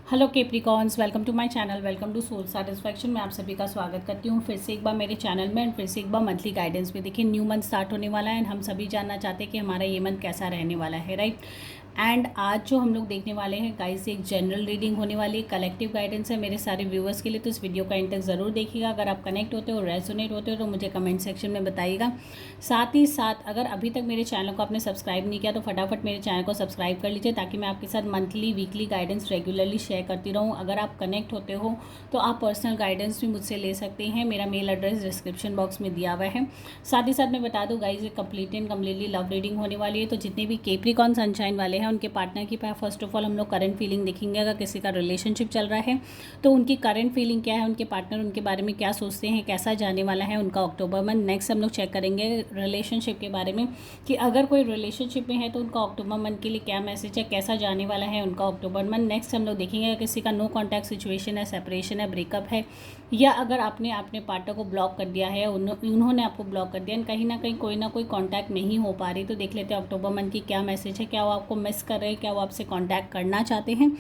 Hello Capricorns, welcome to my channel, welcome to soul satisfaction. मैं आप सभी का स्वागत करती हूँ फिर से एक बार मेरे चैनल में एंड फिर से एक बार मंथली गाइडेंस में। देखिए, न्यू मंथ स्टार्ट होने वाला है एंड हम सभी जानना चाहते हैं कि हमारा ये मंथ कैसा रहने वाला है, राइट। एंड आज जो हम लोग देखने वाले हैं गाइस, एक जनरल रीडिंग होने वाली है, कलेक्टिव गाइडेंस है मेरे सारे व्यूअर्स के लिए। तो इस वीडियो का एंड तक ज़रूर देखिएगा। अगर आप कनेक्ट होते हो, रेजोनेट होते हो तो मुझे कमेंट सेक्शन में बताइएगा। साथ ही साथ अगर अभी तक मेरे चैनल को आपने सब्सक्राइब नहीं किया तो फटाफट मेरे चैनल को सब्सक्राइब कर लीजिए, ताकि मैं आपके साथ monthly weekly guidance regularly share करती रहूँ। अगर आप कनेक्ट होते हो तो आप पर्सनल गाइडेंस भी मुझसे ले सकते हैं। मेरा मेल एड्रेस डिस्क्रिप्शन बॉक्स में दिया हुआ है। साथ ही साथ मैं बता दूँ गाइज, ये complete and completely love reading होने वाली है। तो जितने भी केप्रिकॉन सनशाइन वाले हैं उनके पार्टनर की फर्स्ट ऑफ ऑल हम लोग करंट फीलिंग देखेंगे। अगर किसी का रिलेशनशिप चल रहा है तो उनकी करंट फीलिंग क्या है, उनके पार्टनर उनके बारे में क्या सोचते हैं, कैसा जाने वाला है उनका अक्टूबर मंथ। नेक्स्ट हम लोग चेक करेंगे रिलेशनशिप के बारे में कि अगर कोई रिलेशनशिप में है तो उनका अक्टूबर मंथ के लिए क्या मैसेज है, कैसा जाने वाला है उनका अक्टूबर मंथ। नेक्स्ट हम लोग देखेंगे किसी का नो कॉन्टैक्ट सिचुएशन है, सेपरेशन है, ब्रेकअप है, या अगर आपने अपने पार्टनर को ब्लॉक कर दिया है, उन्होंने आपको ब्लॉक कर दिया, कहीं ना कोई कॉन्टैक्ट नहीं हो पा रही। तो देख लेते हैं अक्टूबर मंथ की क्या मैसेज है, क्या वो आपको मिस कर रहे हैं, क्या वो आपसे कॉन्टैक्ट करना चाहते हैं।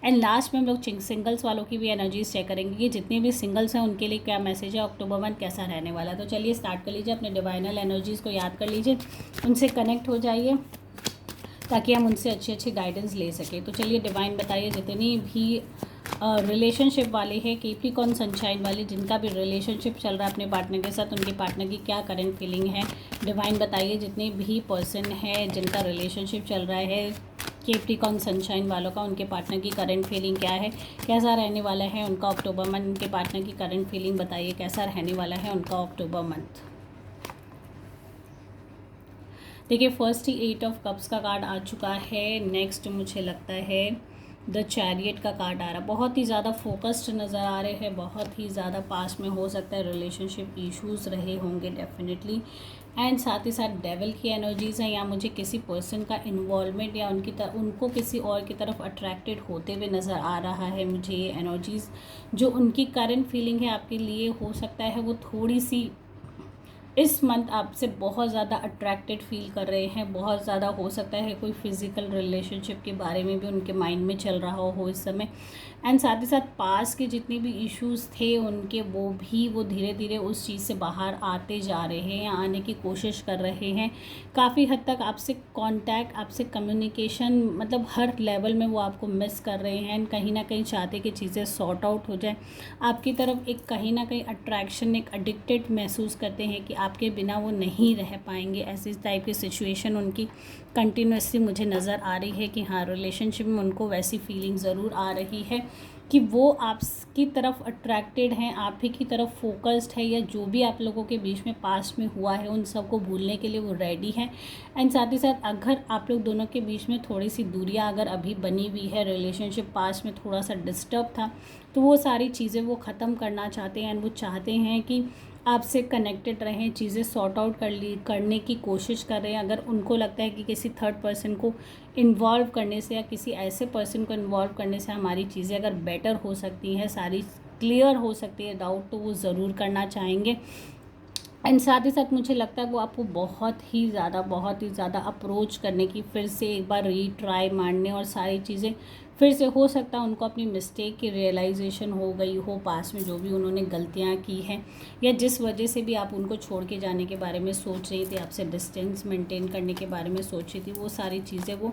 एंड लास्ट में हम लोग सिंगल्स वालों की भी एनर्जीज चेक करेंगे कि जितने भी सिंगल्स हैं उनके लिए क्या मैसेज है, अक्टूबर मंथ कैसा रहने वाला है। तो चलिए स्टार्ट कर लीजिए, अपने डिवाइनल एनर्जीज़ को याद कर लीजिए, उनसे कनेक्ट हो जाइए ताकि हम उनसे अच्छी अच्छी गाइडेंस ले सकें। तो चलिए डिवाइन बताइए, जितनी भी रिलेशनशिप वाले हैं, केप्रिकॉन सनशाइन वाले, जिनका भी रिलेशनशिप चल रहा है अपने पार्टनर के साथ, उनके पार्टनर की क्या करंट फीलिंग है। डिवाइन बताइए, जितने भी पर्सन हैं जिनका रिलेशनशिप चल रहा है केप्रिकॉन सनशाइन वालों का, उनके पार्टनर की करंट फीलिंग क्या है, कैसा रहने वाला है उनका अक्टूबर मंथ। उनके पार्टनर की करंट फीलिंग बताइए, कैसा रहने वाला है उनका अक्टूबर मंथ। देखिए, फर्स्ट ही 8 ऑफ कप्स का कार्ड आ चुका है। नेक्स्ट मुझे लगता है द चैरियट का कार्ड आ रहा है। बहुत ही ज़्यादा फोकस्ड नज़र आ रहे हैं, बहुत ही ज़्यादा पास में हो सकता है रिलेशनशिप इश्यूज रहे होंगे डेफिनेटली। एंड साथ ही साथ डेविल की एनर्जीज़ हैं, या मुझे किसी पर्सन का इन्वॉल्वमेंट या उनको किसी और की तरफ अट्रैक्टेड होते हुए नज़र आ रहा है। मुझे ये एनर्जीज़, जो उनकी करंट फीलिंग है आपके लिए, हो सकता है वो थोड़ी सी इस मंथ आपसे बहुत ज़्यादा अट्रैक्टेड फील कर रहे हैं। बहुत ज़्यादा हो सकता है कोई फिज़िकल रिलेशनशिप के बारे में भी उनके माइंड में चल रहा हो इस समय। एंड साथ ही साथ पास के जितने भी इश्यूज़ थे उनके, वो धीरे धीरे उस चीज़ से बाहर आते जा रहे हैं या आने की कोशिश कर रहे हैं। काफ़ी हद तक आपसे कांटेक्ट, आपसे कम्युनिकेशन, मतलब हर लेवल में वो आपको मिस कर रहे हैं। एंड कहीं ना कहीं चाहते कि चीज़ें सॉर्ट आउट हो जाए। आपकी तरफ एक कहीं ना कहीं अट्रैक्शन, एक एडिक्टेड महसूस करते हैं कि आपके बिना वो नहीं रह पाएंगे। ऐसी टाइप की सिचुएशन उनकी कंटिन्यूसली मुझे नज़र आ रही है कि हाँ, रिलेशनशिप में उनको वैसी फीलिंग ज़रूर आ रही है कि वो आपकी तरफ अट्रैक्टेड हैं, आप ही की तरफ फोकस्ड है, या जो भी आप लोगों के बीच में पास्ट में हुआ है उन सबको भूलने के लिए वो रेडी हैं। एंड साथ ही साथ अगर आप लोग दोनों के बीच में थोड़ी सी दूरियां अगर अभी बनी हुई है, रिलेशनशिप पास्ट में थोड़ा सा डिस्टर्ब था, तो वो सारी चीज़ें वो ख़त्म करना चाहते हैं। एंड वो चाहते हैं कि आपसे कनेक्टेड रहें, चीज़ें सॉर्ट आउट करने की कोशिश कर रहे हैं। अगर उनको लगता है कि किसी थर्ड पर्सन को इन्वॉल्व करने से या किसी ऐसे पर्सन को इन्वॉल्व करने से हमारी चीज़ें अगर बेटर हो सकती हैं, सारी क्लियर हो सकती है डाउट, तो वो ज़रूर करना चाहेंगे। एंड साथ ही साथ मुझे लगता है वो आपको बहुत ही ज़्यादा अप्रोच करने की, फिर से एक बार रीट्राई मारने और सारी चीज़ें फिर से, हो सकता है उनको अपनी मिस्टेक की रियलाइजेशन हो गई हो, पास में जो भी उन्होंने गलतियां की हैं, या जिस वजह से भी आप उनको छोड़ के जाने के बारे में सोच रही थी, आपसे डिस्टेंस मेंटेन करने के बारे में सोच रही थी, वो सारी चीज़ें वो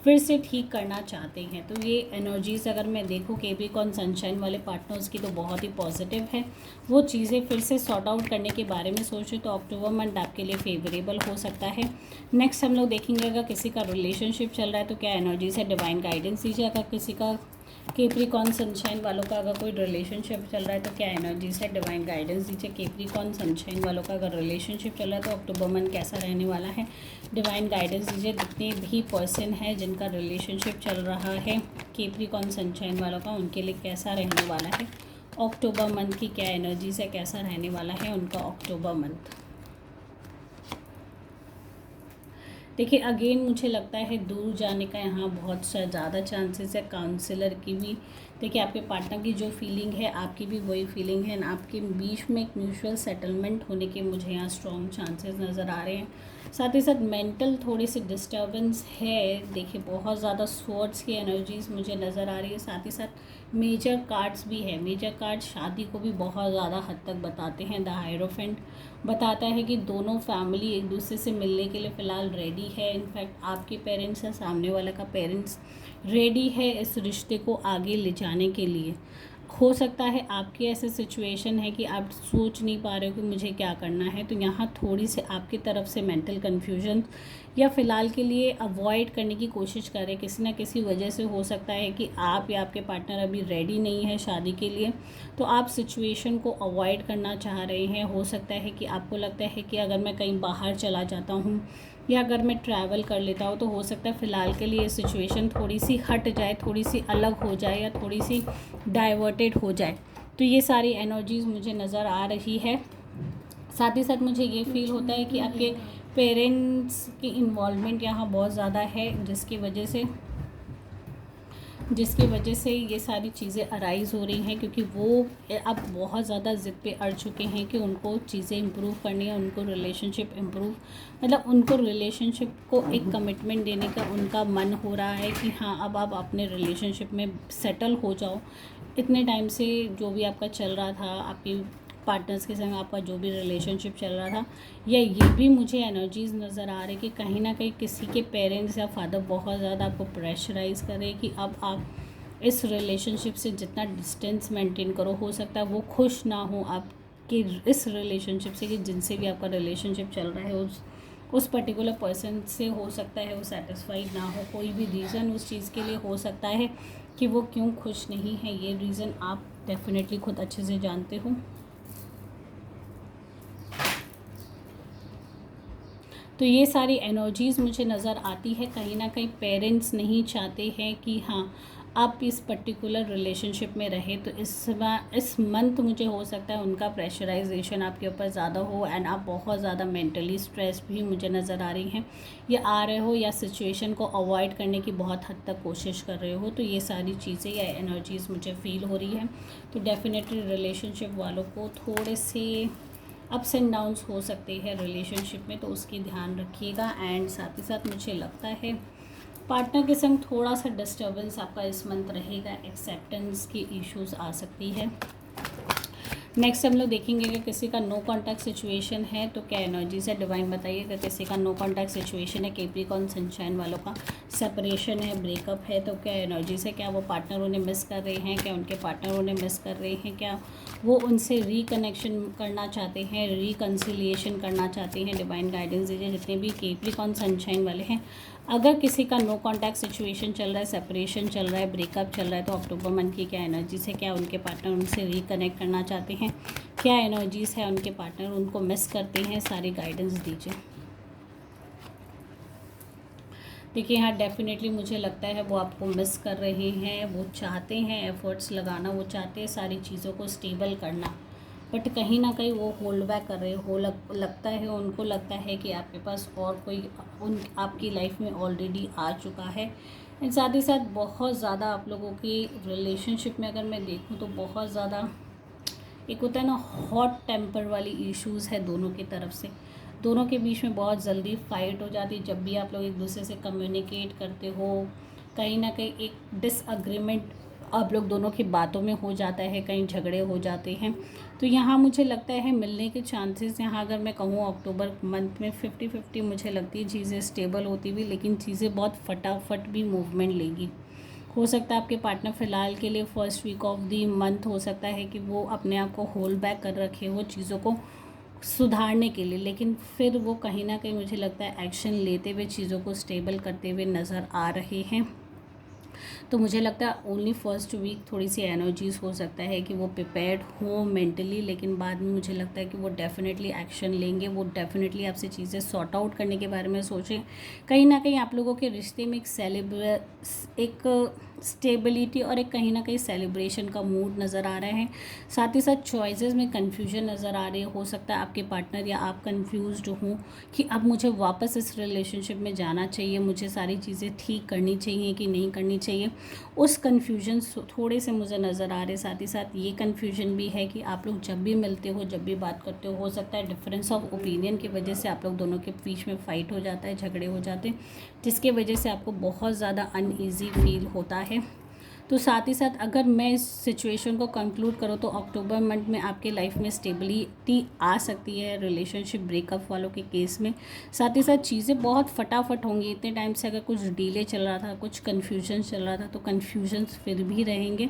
फिर से ठीक करना चाहते हैं। तो ये एनर्जीज़ अगर मैं देखूँ केप्रिकॉन सनशाइन वाले पार्टनर्स की, तो बहुत ही पॉजिटिव है। वो चीज़ें फिर से सॉर्ट आउट करने के बारे में सोच रहे, तो अक्टूबर मंथ आपके लिए फेवरेबल हो सकता है। नेक्स्ट हम लोग देखेंगे अगर किसी का रिलेशनशिप चल रहा है तो क्या एनर्जीज है, डिवाइन गाइडेंस दीजिए। अगर किसी का केप्रिकॉन सनशाइन वालों का अगर कोई रिलेशनशिप चल रहा है तो क्या एनर्जीज है, डिवाइन गाइडेंस दीजिए। केप्रिकॉन सनशाइन वालों का अगर रिलेशनशिप चल रहा है तो अक्टूबर मंथ कैसा रहने वाला है, डिवाइन गाइडेंस दीजिए। जितने भी पर्सन है जिनका रिलेशनशिप चल रहा है केप्रिकॉन सनशाइन वालों का, उनके लिए कैसा रहने वाला है अक्टूबर मंथ की, क्या एनर्जीज है, कैसा रहने वाला है उनका अक्टूबर मंथ। देखिए, अगेन मुझे लगता है दूर जाने का यहाँ बहुत ज़्यादा चांसेस है, काउंसलर की भी। देखिए, आपके पार्टनर की जो फीलिंग है आपकी भी वही फीलिंग है, आपके बीच में एक म्यूचुअल सेटलमेंट होने के मुझे यहाँ स्ट्रॉन्ग चांसेस नज़र आ रहे हैं। साथ ही साथ मेंटल थोड़ी सी डिस्टर्बेंस है। देखिए बहुत ज़्यादा स्वॉर्ड्स की एनर्जीज मुझे नज़र आ रही है। साथ ही साथ मेजर कार्ड्स भी है। मेजर कार्ड शादी को भी बहुत ज़्यादा हद तक बताते हैं। द हायरोफेंट बताता है कि दोनों फैमिली एक दूसरे से मिलने के लिए फ़िलहाल रेडी है। इनफैक्ट आपके पेरेंट्स या सामने वाला का पेरेंट्स रेडी है इस रिश्ते को आगे ले जाने के लिए। हो सकता है आपकी ऐसे सिचुएशन है कि आप सोच नहीं पा रहे हो कि मुझे क्या करना है, तो यहाँ थोड़ी सी आपकी तरफ से मेंटल कन्फ्यूजन या फ़िलहाल के लिए अवॉइड करने की कोशिश करें। किसी ना किसी वजह से हो सकता है कि आप या आपके पार्टनर अभी रेडी नहीं है शादी के लिए, तो आप सिचुएशन को अवॉइड करना चाह रहे हैं। हो सकता है कि आपको लगता है कि अगर मैं कहीं बाहर चला जाता हूँ या अगर मैं ट्रैवल कर लेता हूँ तो हो सकता है फ़िलहाल के लिए सिचुएशन थोड़ी सी हट जाए, थोड़ी सी अलग हो जाए या थोड़ी सी डाइवर्टेड हो जाए। तो ये सारी एनर्जीज़ मुझे नज़र आ रही है। साथ ही साथ मुझे ये फील होता है कि आपके पेरेंट्स की इन्वॉल्वमेंट यहाँ बहुत ज़्यादा है, जिसकी वजह से ये सारी चीज़ें अराइज़ हो रही हैं, क्योंकि वो अब बहुत ज़्यादा ज़िद पे अड़ चुके हैं कि उनको चीज़ें इम्प्रूव करनी है, उनको रिलेशनशिप इम्प्रूव मतलब उनको रिलेशनशिप को एक कमिटमेंट देने का उनका मन हो रहा है कि हाँ अब आप अपने रिलेशनशिप में सेटल हो जाओ। इतने टाइम से जो भी आपका चल रहा था, आपकी पार्टनर्स के संग आपका जो भी रिलेशनशिप चल रहा था, या ये भी मुझे एनर्जीज़ नज़र आ रही कि कहीं ना कहीं किसी के पेरेंट्स या फादर बहुत ज़्यादा आपको प्रेशराइज़ करें कि अब आप इस रिलेशनशिप से जितना डिस्टेंस मेंटेन करो। हो सकता है वो खुश ना हो आपके इस रिलेशनशिप से, कि जिनसे भी आपका रिलेशनशिप चल रहा है उस पर्टिकुलर पर्सन से हो सकता है वो सेटिस्फाइड ना हो। कोई भी रीज़न उस चीज़ के लिए हो सकता है कि वो क्यों खुश नहीं है, ये रीज़न आप डेफिनेटली खुद अच्छे से जानते हो। तो ये सारी एनर्जीज़ मुझे नज़र आती है। कहीं ना कहीं पेरेंट्स नहीं चाहते हैं कि हाँ आप इस पर्टिकुलर रिलेशनशिप में रहे, तो इस मंथ मुझे हो सकता है उनका प्रेशराइजेशन आपके ऊपर ज़्यादा हो एंड आप बहुत ज़्यादा मेंटली स्ट्रेस भी मुझे नज़र आ रही हैं, या आ रहे हो, या सिचुएशन को अवॉइड करने की बहुत हद तक कोशिश कर रहे हो। तो ये सारी चीज़ें या एनर्जीज़ मुझे फ़ील हो रही है। तो डेफिनेटली रिलेशनशिप वालों को थोड़े से अप्स एंड डाउन्स हो सकते हैं रिलेशनशिप में, तो उसकी ध्यान रखिएगा। एंड साथ ही साथ मुझे लगता है पार्टनर के संग थोड़ा सा डिस्टर्बेंस आपका इस मंथ रहेगा। एक्सेप्टेंस की इश्यूज आ सकती है। नेक्स्ट हम लोग देखेंगे कि किसी का नो कॉन्टैक्ट सिचुएशन है तो क्या एनर्जीज है, डिवाइन बताइए। कि किसी का नो कॉन्टैक्ट सिचुएशन है, कैप्रिकॉर्न सनशाइन वालों का सेपरेशन है, ब्रेकअप है, तो क्या एनर्जीज है। क्या वो पार्टनर उन्हें मिस कर रहे हैं, क्या उनके पार्टनर उन्हें मिस कर रहे हैं, क्या वो उनसे रिकनेक्शन करना चाहते हैं, रिकन्सिलिएशन करना चाहते हैं। डिवाइन गाइडेंस दीजिए जितने भी कैप्रिकॉर्न सनशाइन वाले हैं। अगर किसी का नो कॉन्टैक्ट सिचुएशन चल रहा है, सेपरेशन चल रहा है, ब्रेकअप चल रहा है, तो अक्टूबर मंथ की क्या एनर्जीज है। क्या उनके पार्टनर उनसे रिकनेक्ट करना चाहते हैं, क्या एनर्जीज है, उनके पार्टनर उनको मिस करते हैं। सारी गाइडेंस दीजिए। देखिए यहाँ डेफिनेटली मुझे लगता है वो आपको मिस कर रहे हैं, वो चाहते हैं एफर्ट्स लगाना, वो चाहते हैं सारी चीज़ों को स्टेबल करना, बट कहीं ना कहीं वो होल्ड बैक कर रहे हो। लगता है उनको, लगता है कि आपके पास और कोई आपकी लाइफ में ऑलरेडी आ चुका है। एंड साथ ही साथ बहुत ज़्यादा आप लोगों की रिलेशनशिप में अगर मैं देखूँ तो बहुत ज़्यादा एक होता है ना हॉट टेम्पर वाली इश्यूज़ है दोनों की तरफ से। दोनों के बीच में बहुत जल्दी फाइट हो जाती है जब भी आप लोग एक दूसरे से कम्युनिकेट करते हो। कहीं ना कहीं एक डिसअग्रीमेंट आप लोग दोनों की बातों में हो जाता है, कहीं झगड़े हो जाते हैं। तो यहाँ मुझे लगता है मिलने के चांसेस, यहाँ अगर मैं कहूँ अक्टूबर मंथ में 50-50 मुझे लगती है चीज़ें स्टेबल होती हुई, लेकिन चीज़ें बहुत फटाफट भी मूवमेंट लेगी। हो सकता है आपके पार्टनर फ़िलहाल के लिए first week of the month हो सकता है कि वो अपने आप को होल्ड बैक कर रखे हो चीज़ों को सुधारने के लिए, लेकिन फिर वो कहीं ना कहीं मुझे लगता है एक्शन लेते हुए चीज़ों को स्टेबल करते हुए नज़र आ रहे हैं। तो मुझे लगता है ओनली फर्स्ट वीक थोड़ी सी एनर्जीज़ हो सकता है कि वो प्रिपेयर्ड हो मेंटली, लेकिन बाद में मुझे लगता है कि वो डेफिनेटली एक्शन लेंगे। वो डेफिनेटली आपसे चीज़ें सॉर्ट आउट करने के बारे में सोचें। कहीं ना कहीं आप लोगों के रिश्ते में एक स्टेबिलिटी और एक कहीं ना कहीं सेलिब्रेशन का मूड नज़र आ रहा है। साथ ही साथ चॉइसेस में कन्फ्यूजन नज़र आ रही है। हो सकता है आपके पार्टनर या आप कन्फ्यूज्ड हों कि अब मुझे वापस इस रिलेशनशिप में जाना चाहिए, मुझे सारी चीज़ें ठीक करनी चाहिए कि नहीं करनी चाहिए, उस कन्फ्यूजन थोड़े से मुझे नज़र आ रहे। साथ ही साथ ये कन्फ्यूजन भी है कि आप लोग जब भी मिलते हो, जब भी बात करते हो सकता है डिफरेंस ऑफ ओपिनियन की वजह से आप लोग दोनों के बीच में फ़ाइट हो जाता है, झगड़े हो जाते हैं, जिसके वजह से आपको बहुत ज़्यादा अनईज़ी फील होता है। तो साथ ही साथ अगर मैं इस सिचुएशन को कंक्लूड करूँ तो अक्टूबर मंथ में आपके लाइफ में स्टेबिलिटी आ सकती है रिलेशनशिप ब्रेकअप वालों के केस में। साथ ही साथ चीज़ें बहुत फटाफट होंगी। इतने टाइम से अगर कुछ डिले चल रहा था, कुछ कन्फ्यूजन चल रहा था, तो कन्फ्यूजन्स फिर भी रहेंगे,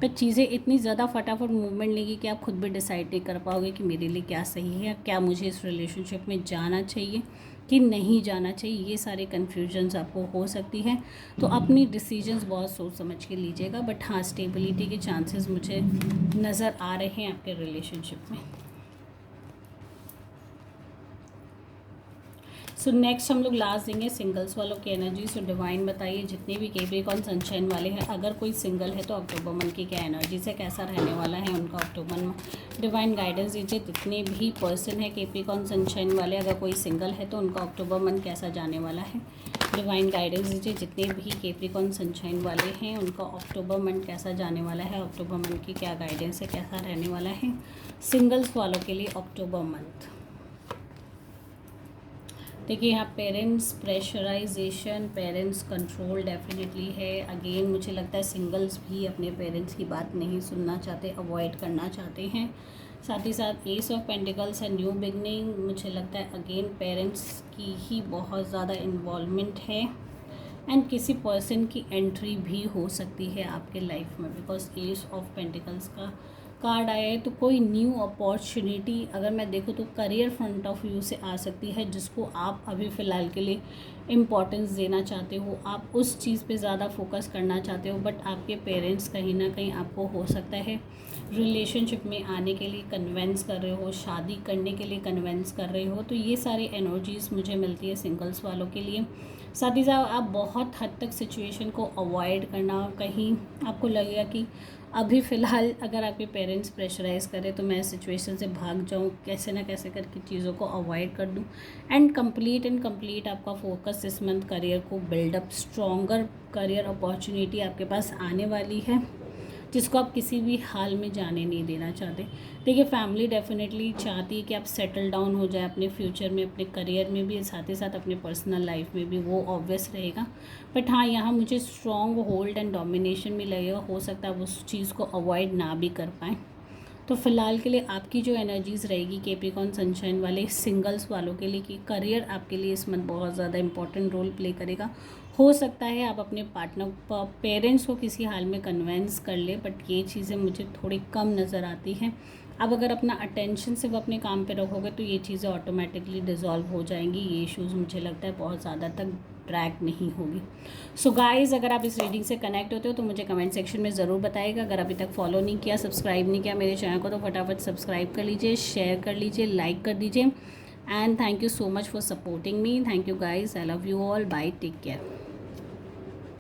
पर चीज़ें इतनी ज़्यादा फटाफट मूवमेंट लेंगी कि आप खुद भी डिसाइड नहीं कर पाओगे कि मेरे लिए क्या सही है, क्या मुझे इस रिलेशनशिप में जाना चाहिए कि नहीं जाना चाहिए। ये सारे कन्फ्यूजन्स आपको हो सकती है, तो अपनी डिसीजंस बहुत सोच समझ के लीजिएगा। बट हाँ, स्टेबिलिटी के चांसेस मुझे नज़र आ रहे हैं आपके रिलेशनशिप में। सो नेक्स्ट हम लोग लास्ट देंगे सिंगल्स वालों की एनर्जी। सो डिवाइन बताइए जितने भी कैप्रिकॉर्न सनशाइन वाले हैं, अगर कोई सिंगल है तो अक्टूबर मंथ की क्या एनर्जी से कैसा रहने वाला है उनका अक्टूबर में। डिवाइन गाइडेंस दीजिए। जितने भी पर्सन है कैप्रिकॉर्न सनशाइन वाले, अगर कोई सिंगल है तो उनका अक्टूबर मंथ कैसा जाने वाला है। डिवाइन गाइडेंस दीजिए। जितने भी कैप्रिकॉर्न सनशाइन वाले हैं उनका अक्टूबर मंथ कैसा जाने वाला है, अक्टूबर मंथ की क्या गाइडेंस है, कैसा रहने वाला है सिंगल्स वालों के लिए अक्टूबर मंथ। देखिए यहाँ parents pressurisation, parents control definitely है। अगेन मुझे लगता है सिंगल्स भी अपने पेरेंट्स की बात नहीं सुनना चाहते, अवॉइड करना चाहते हैं। साथ ही साथ एस ऑफ पेंटिकल्स है, न्यू बिगनिंग। मुझे लगता है अगेन पेरेंट्स की ही बहुत ज़्यादा इन्वॉल्वमेंट है एंड किसी पर्सन की एंट्री भी हो सकती है आपके लाइफ में, बिकॉज एस ऑफ पेंटिकल्स का कार्ड आया है। तो कोई न्यू अपॉर्चुनिटी अगर मैं देखूँ तो करियर फ्रंट ऑफ व्यू से आ सकती है, जिसको आप अभी फ़िलहाल के लिए इम्पॉर्टेंस देना चाहते हो, आप उस चीज़ पे ज़्यादा फोकस करना चाहते हो। बट आपके पेरेंट्स कहीं ना कहीं आपको हो सकता है रिलेशनशिप में आने के लिए कन्वेंस कर रहे हो, शादी करने के लिए कन्वेंस कर रहे हो। तो ये सारी एनर्जीज़ मुझे मिलती है सिंगल्स वालों के लिए। साथ ही साथ आप बहुत हद तक सिचुएशन को अवॉइड करना, कहीं आपको लगेगा कि अभी फ़िलहाल अगर आपके पेरेंट्स प्रेशराइज़ करें तो मैं सिचुएशन से भाग जाऊं, कैसे ना कैसे करके चीज़ों को अवॉइड कर दूं एंड कंप्लीट आपका फोकस इस मंथ करियर को बिल्डअप, स्ट्रॉन्गर करियर अपॉर्चुनिटी आपके पास आने वाली है, जिसको आप किसी भी हाल में जाने नहीं देना चाहते। देखिए फैमिली डेफिनेटली चाहती है कि आप सेटल डाउन हो जाए अपने फ्यूचर में, अपने करियर में भी, साथ ही साथ अपने पर्सनल लाइफ में भी, वो ऑब्वियस रहेगा। बट हाँ, यहाँ मुझे स्ट्रॉन्ग होल्ड एंड डोमिनेशन भी लगेगा। हो सकता है आप उस चीज़ को अवॉइड ना भी कर पाएँ। तो फ़िलहाल के लिए आपकी जो एनर्जीज़ रहेगी कैप्रिकॉर्न सनशाइन वाले सिंगल्स वालों के लिए, कि करियर आपके लिए इस मंथ बहुत ज़्यादा इंपॉर्टेंट रोल प्ले करेगा। हो सकता है आप अपने पार्टनर पेरेंट्स को किसी हाल में कन्वेंस कर ले, बट ये चीज़ें मुझे थोड़ी कम नज़र आती हैं। अब अगर अपना अटेंशन सिर्फ अपने काम पे रखोगे तो ये चीज़ें ऑटोमेटिकली डिज़ोल्व हो जाएंगी। ये इश्यूज़ मुझे लगता है बहुत ज़्यादा तक ट्रैक नहीं होगी। सो गाइज़, अगर आप इस रीडिंग से कनेक्ट होते हो तो मुझे कमेंट सेक्शन में ज़रूर बताइएगा। अगर अभी तक फॉलो नहीं किया, सब्सक्राइब नहीं किया मेरे चैनल को, तो फटाफट सब्सक्राइब कर लीजिए, शेयर कर लीजिए, लाइक कर दीजिए and thank you so much for supporting me. Thank you guys, I love you all, bye, take care.